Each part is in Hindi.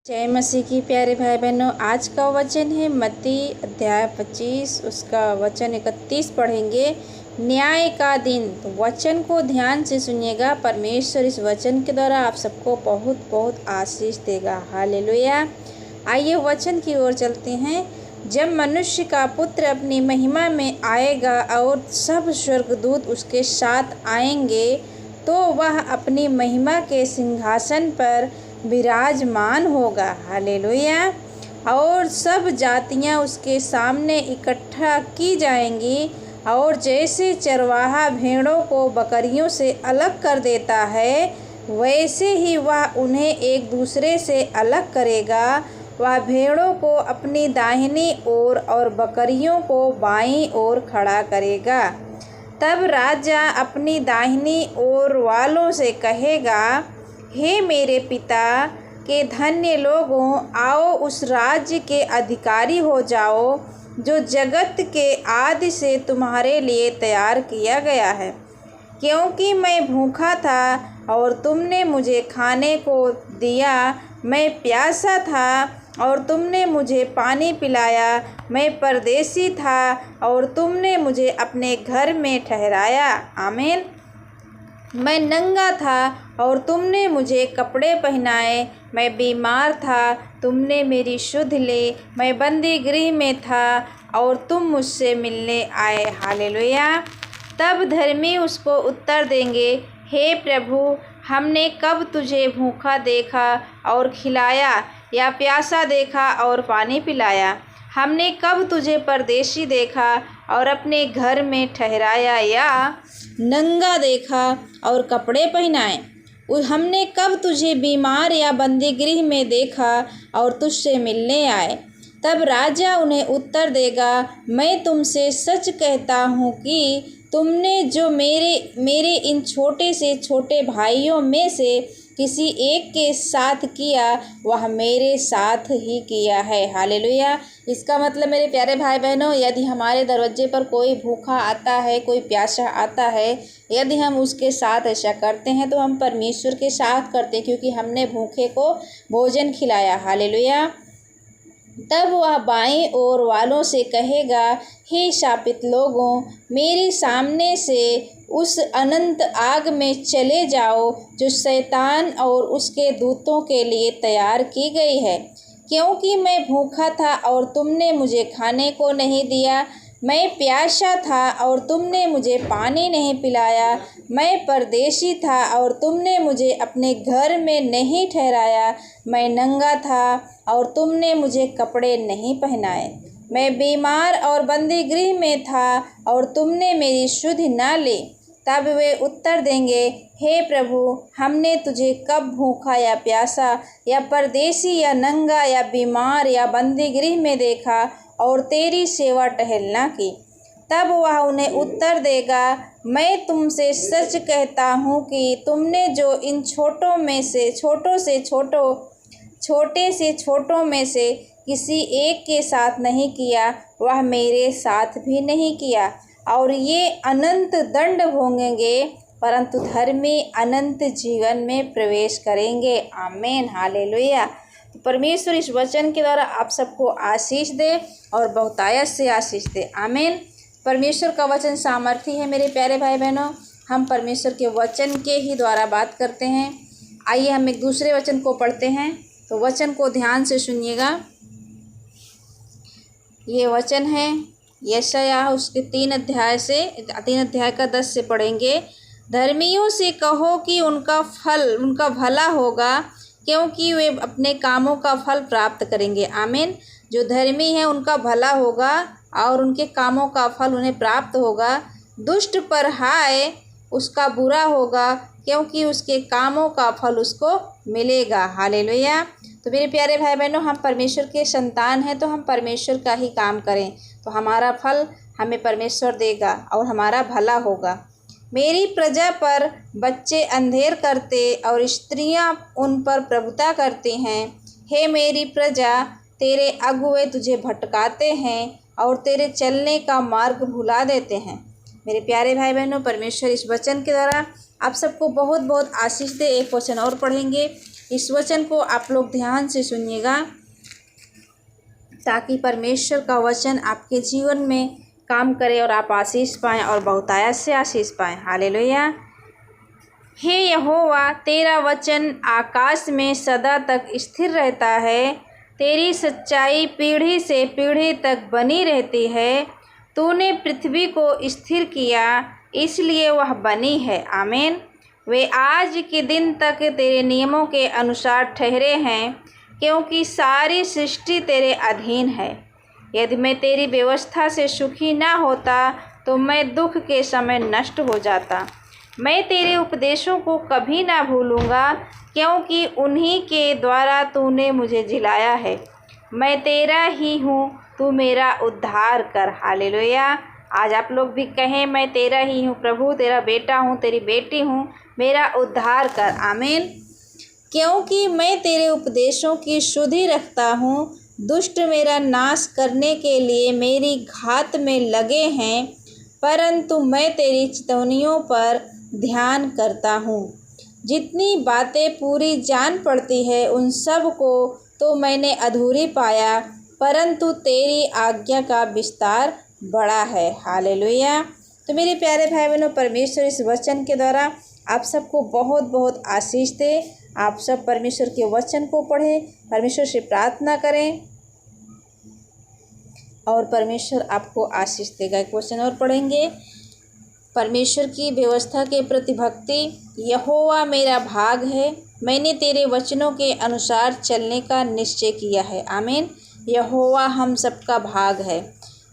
जय मसीह की प्यारे भाई बहनों, आज का वचन है मत्ती अध्याय 25 उसका वचन 31 पढ़ेंगे। न्याय का दिन। तो वचन को ध्यान से सुनिएगा। परमेश्वर इस वचन के द्वारा आप सबको बहुत बहुत आशीष देगा। हालेलुया। आइए वचन की ओर चलते हैं। जब मनुष्य का पुत्र अपनी महिमा में आएगा और सब स्वर्गदूत उसके साथ आएंगे, तो वह अपनी महिमा के सिंहासन पर विराजमान होगा। हालेलुया। और सब जातियां उसके सामने इकट्ठा की जाएंगी, और जैसे चरवाहा भेड़ों को बकरियों से अलग कर देता है, वैसे ही वह उन्हें एक दूसरे से अलग करेगा। वह भेड़ों को अपनी दाहिनी ओर और बकरियों को बाईं ओर खड़ा करेगा। तब राजा अपनी दाहिनी ओर वालों से कहेगा, हे मेरे पिता के धन्य लोगों, आओ उस राज्य के अधिकारी हो जाओ जो जगत के आदि से तुम्हारे लिए तैयार किया गया है। क्योंकि मैं भूखा था और तुमने मुझे खाने को दिया, मैं प्यासा था और तुमने मुझे पानी पिलाया, मैं परदेसी था और तुमने मुझे अपने घर में ठहराया। आमीन। मैं नंगा था और तुमने मुझे कपड़े पहनाए, मैं बीमार था, तुमने मेरी सुध ली, मैं बंदी गृह में था और तुम मुझसे मिलने आए। हालेलुया। तब धर्मी उसको उत्तर देंगे, हे प्रभु, हमने कब तुझे भूखा देखा और खिलाया, या प्यासा देखा और पानी पिलाया? हमने कब तुझे परदेशी देखा और अपने घर में ठहराया, या नंगा देखा और कपड़े पहनाए? हमने कब तुझे बीमार या बंदी गृह में देखा और तुझसे मिलने आए? तब राजा उन्हें उत्तर देगा, मैं तुमसे सच कहता हूँ कि तुमने जो मेरे इन छोटे से छोटे भाइयों में से किसी एक के साथ किया, वह मेरे साथ ही किया है। हालेलुया। इसका मतलब मेरे प्यारे भाई बहनों, यदि हमारे दरवाजे पर कोई भूखा आता है, कोई प्यासा आता है, यदि हम उसके साथ ऐसा करते हैं तो हम परमेश्वर के साथ करते हैं, क्योंकि हमने भूखे को भोजन खिलाया। हालेलुया। तब वह बाईं ओर वालों से कहेगा, हे शापित लोगों, मेरे सामने से उस अनंत आग में चले जाओ जो शैतान और उसके दूतों के लिए तैयार की गई है। क्योंकि मैं भूखा था और तुमने मुझे खाने को नहीं दिया, मैं प्यासा था और तुमने मुझे पानी नहीं पिलाया, मैं परदेशी था और तुमने मुझे अपने घर में नहीं ठहराया, मैं नंगा था और तुमने मुझे कपड़े नहीं पहनाए, मैं बीमार और बंदी गृह में था और तुमने मेरी सुध न ली। तब वे उत्तर देंगे, हे प्रभु, हमने तुझे कब भूखा या प्यासा या परदेशी या नंगा या बीमार या बंदी गृह में देखा और तेरी सेवा टहलना की? तब वह उन्हें उत्तर देगा, मैं तुमसे सच कहता हूँ कि तुमने जो इन छोटे से छोटों में से किसी एक के साथ नहीं किया, वह मेरे साथ भी नहीं किया। और ये अनंत दंड भोगेंगे, परंतु धर्मी अनंत जीवन में प्रवेश करेंगे। आमीन। हालेलुया। तो परमेश्वर इस वचन के द्वारा आप सबको आशीष दे और बहुतायत से आशीष दे। आमीन। परमेश्वर का वचन सामर्थी है। मेरे प्यारे भाई बहनों, हम परमेश्वर के वचन के ही द्वारा बात करते हैं। आइए हम एक दूसरे वचन को पढ़ते हैं। तो वचन को ध्यान से सुनिएगा। ये वचन है यशायाह उसके 3 अध्याय का 10 से पढ़ेंगे। धर्मियों से कहो कि उनका भला होगा, क्योंकि वे अपने कामों का फल प्राप्त करेंगे। आमीन। जो धर्मी है उनका भला होगा और उनके कामों का फल उन्हें प्राप्त होगा। दुष्ट पर हाय, उसका बुरा होगा, क्योंकि उसके कामों का फल उसको मिलेगा। हालेलुया। तो मेरे प्यारे भाई बहनों, हम परमेश्वर के संतान हैं, तो हम परमेश्वर का ही काम करें, तो हमारा फल हमें परमेश्वर देगा और हमारा भला होगा। मेरी प्रजा पर बच्चे अंधेर करते और स्त्रियां उन पर प्रभुता करती हैं। हे मेरी प्रजा, तेरे अगुए तुझे भटकाते हैं और तेरे चलने का मार्ग भुला देते हैं। मेरे प्यारे भाई बहनों, परमेश्वर इस वचन के द्वारा आप सबको बहुत बहुत आशीष दे। एक वचन और पढ़ेंगे। इस वचन को आप लोग ध्यान से सुनिएगा ताकि परमेश्वर का वचन आपके जीवन में काम करे और आप आशीष पाएँ और बहुतायत से आशीष पाएँ। हालेलुया। हे यहोवा, तेरा वचन आकाश में सदा तक स्थिर रहता है। तेरी सच्चाई पीढ़ी से पीढ़ी तक बनी रहती है। तूने पृथ्वी को स्थिर किया, इसलिए वह बनी है। आमीन। वे आज के दिन तक तेरे नियमों के अनुसार ठहरे हैं, क्योंकि सारी सृष्टि तेरे अधीन है। यदि मैं तेरी व्यवस्था से सुखी ना होता तो मैं दुख के समय नष्ट हो जाता। मैं तेरे उपदेशों को कभी ना भूलूंगा, क्योंकि उन्हीं के द्वारा तूने मुझे जिलाया है। मैं तेरा ही हूँ, तू मेरा उद्धार कर। हालेलुया। आज आप लोग भी कहें, मैं तेरा ही हूँ प्रभु, तेरा बेटा हूँ, तेरी बेटी हूँ, मेरा उद्धार कर। आमीन। क्योंकि मैं तेरे उपदेशों की शुद्धि रखता हूँ। दुष्ट मेरा नाश करने के लिए मेरी घात में लगे हैं, परंतु मैं तेरी चितौनियों पर ध्यान करता हूँ। जितनी बातें पूरी जान पड़ती है उन सब को तो मैंने अधूरी पाया, परंतु तेरी आज्ञा का विस्तार बड़ा है। हालेलुया। तो मेरे प्यारे भाई बहनों, परमेश्वर इस वचन के द्वारा आप सबको बहुत बहुत आशीष दे। आप सब परमेश्वर के वचन को पढ़ें, परमेश्वर से प्रार्थना करें और परमेश्वर आपको आशीष देगा। एक वचन और पढ़ेंगे। परमेश्वर की व्यवस्था के प्रति भक्ति। यहोवा मेरा भाग है, मैंने तेरे वचनों के अनुसार चलने का निश्चय किया है। आमीन। यहोवा हम सबका भाग है।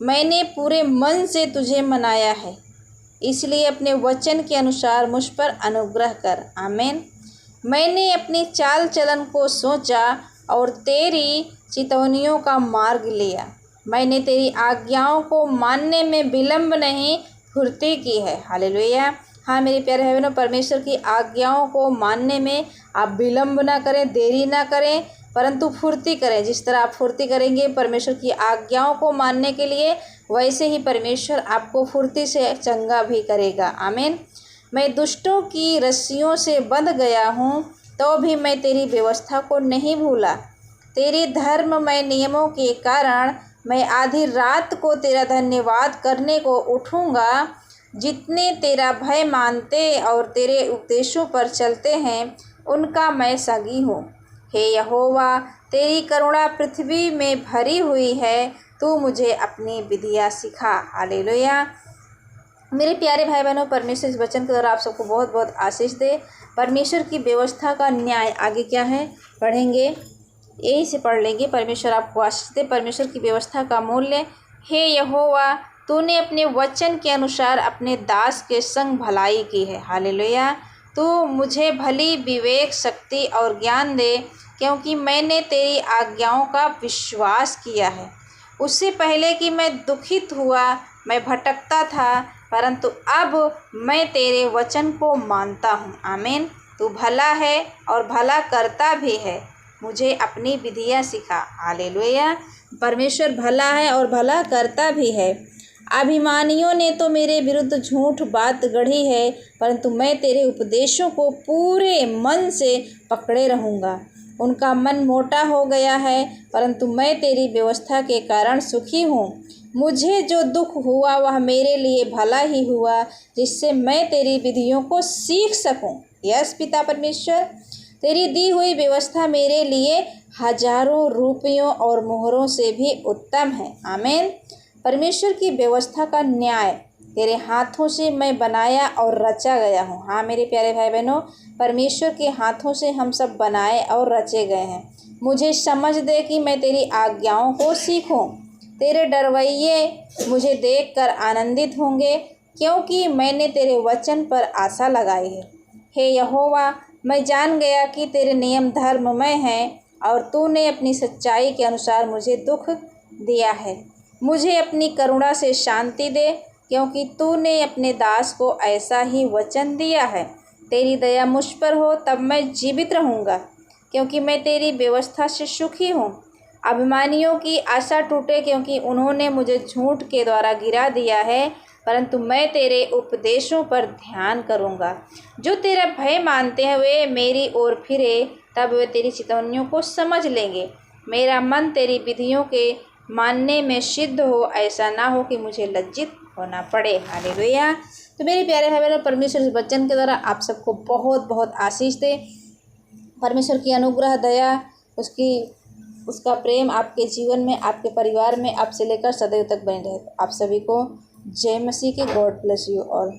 मैंने पूरे मन से तुझे मनाया है, इसलिए अपने वचन के अनुसार मुझ पर अनुग्रह कर। आमीन। मैंने अपनी चाल चलन को सोचा और तेरी चितौनियों का मार्ग लिया। मैंने तेरी आज्ञाओं को मानने में विलंब नहीं, फुर्ती की है। हालेलुया। हाँ मेरे प्यारे भाई बहनों, परमेश्वर की आज्ञाओं को मानने में आप विलंब ना करें, देरी ना करें, परंतु फुर्ती करें। जिस तरह आप फुर्ती करेंगे परमेश्वर की आज्ञाओं को मानने के लिए, वैसे ही परमेश्वर आपको फुर्ती से चंगा भी करेगा। आमीन। मैं दुष्टों की रस्सियों से बंध गया हूँ, तो भी मैं तेरी व्यवस्था को नहीं भूला। तेरी धर्ममय नियमों के कारण मैं आधी रात को तेरा धन्यवाद करने को उठूँगा। जितने तेरा भय मानते और तेरे उपदेशों पर चलते हैं, उनका मैं संगी हूँ। हे यहोवा, तेरी करुणा पृथ्वी में भरी हुई है, तू मुझे अपनी विधियाँ सिखा। हालेलुया। मेरे प्यारे भाई बहनों, परमेश्वर इस वचन के द्वारा आप सबको बहुत बहुत आशीष दे। परमेश्वर की व्यवस्था का न्याय आगे क्या है पढ़ेंगे, यही से पढ़ लेंगे। परमेश्वर आपको आशीष दे। परमेश्वर की व्यवस्था का मूल्य। हे यहोवा, तूने अपने वचन के अनुसार अपने दास के संग भलाई की है। हालेलुया। तू मुझे भली विवेक, शक्ति और ज्ञान दे, क्योंकि मैंने तेरी आज्ञाओं का विश्वास किया है। उससे पहले कि मैं दुखित हुआ, मैं भटकता था, परंतु अब मैं तेरे वचन को मानता हूँ। आमीन। तू भला है और भला करता भी है, मुझे अपनी विधियाँ सिखा। हालेलुया। परमेश्वर भला है और भला करता भी है। अभिमानियों ने तो मेरे विरुद्ध झूठ बात गढ़ी है, परंतु मैं तेरे उपदेशों को पूरे मन से पकड़े रहूँगा। उनका मन मोटा हो गया है, परंतु मैं तेरी व्यवस्था के कारण सुखी हूँ। मुझे जो दुख हुआ वह मेरे लिए भला ही हुआ, जिससे मैं तेरी विधियों को सीख सकूं। यस पिता परमेश्वर, तेरी दी हुई व्यवस्था मेरे लिए हजारों रुपयों और मोहरों से भी उत्तम है। आमीन। परमेश्वर की व्यवस्था का न्याय। तेरे हाथों से मैं बनाया और रचा गया हूँ। हाँ मेरे प्यारे भाई बहनों, परमेश्वर के हाथों से हम सब बनाए और रचे गए हैं। मुझे समझ दे कि मैं तेरी आज्ञाओं को सीखूं। तेरे डरवैये मुझे देखकर आनंदित होंगे, क्योंकि मैंने तेरे वचन पर आशा लगाई है। हे यहोवा, मैं जान गया कि तेरे नियम धर्ममय हैं और तूने अपनी सच्चाई के अनुसार मुझे दुख दिया है। मुझे अपनी करुणा से शांति दे, क्योंकि तूने अपने दास को ऐसा ही वचन दिया है। तेरी दया मुझ पर हो, तब मैं जीवित रहूँगा, क्योंकि मैं तेरी व्यवस्था से सुखी हूँ। अभिमानियों की आशा टूटे, क्योंकि उन्होंने मुझे झूठ के द्वारा गिरा दिया है, परंतु मैं तेरे उपदेशों पर ध्यान करूँगा। जो तेरा भय मानते हैं वे मेरी ओर फिरे तब वे तेरी चेतावनियों को समझ लेंगे। मेरा मन तेरी विधियों के मानने में सिद्ध हो, ऐसा ना हो कि मुझे लज्जित होना पड़े। हालेलुया। तो मेरे प्यारे भाई बहनों, परमेश्वर इस वचन के द्वारा आप सबको बहुत बहुत आशीष दे। परमेश्वर की अनुग्रह, दया, उसका प्रेम आपके जीवन में, आपके परिवार में, आपसे लेकर सदैव तक बने रहे। आप सभी को जय मसीह के। God bless you all.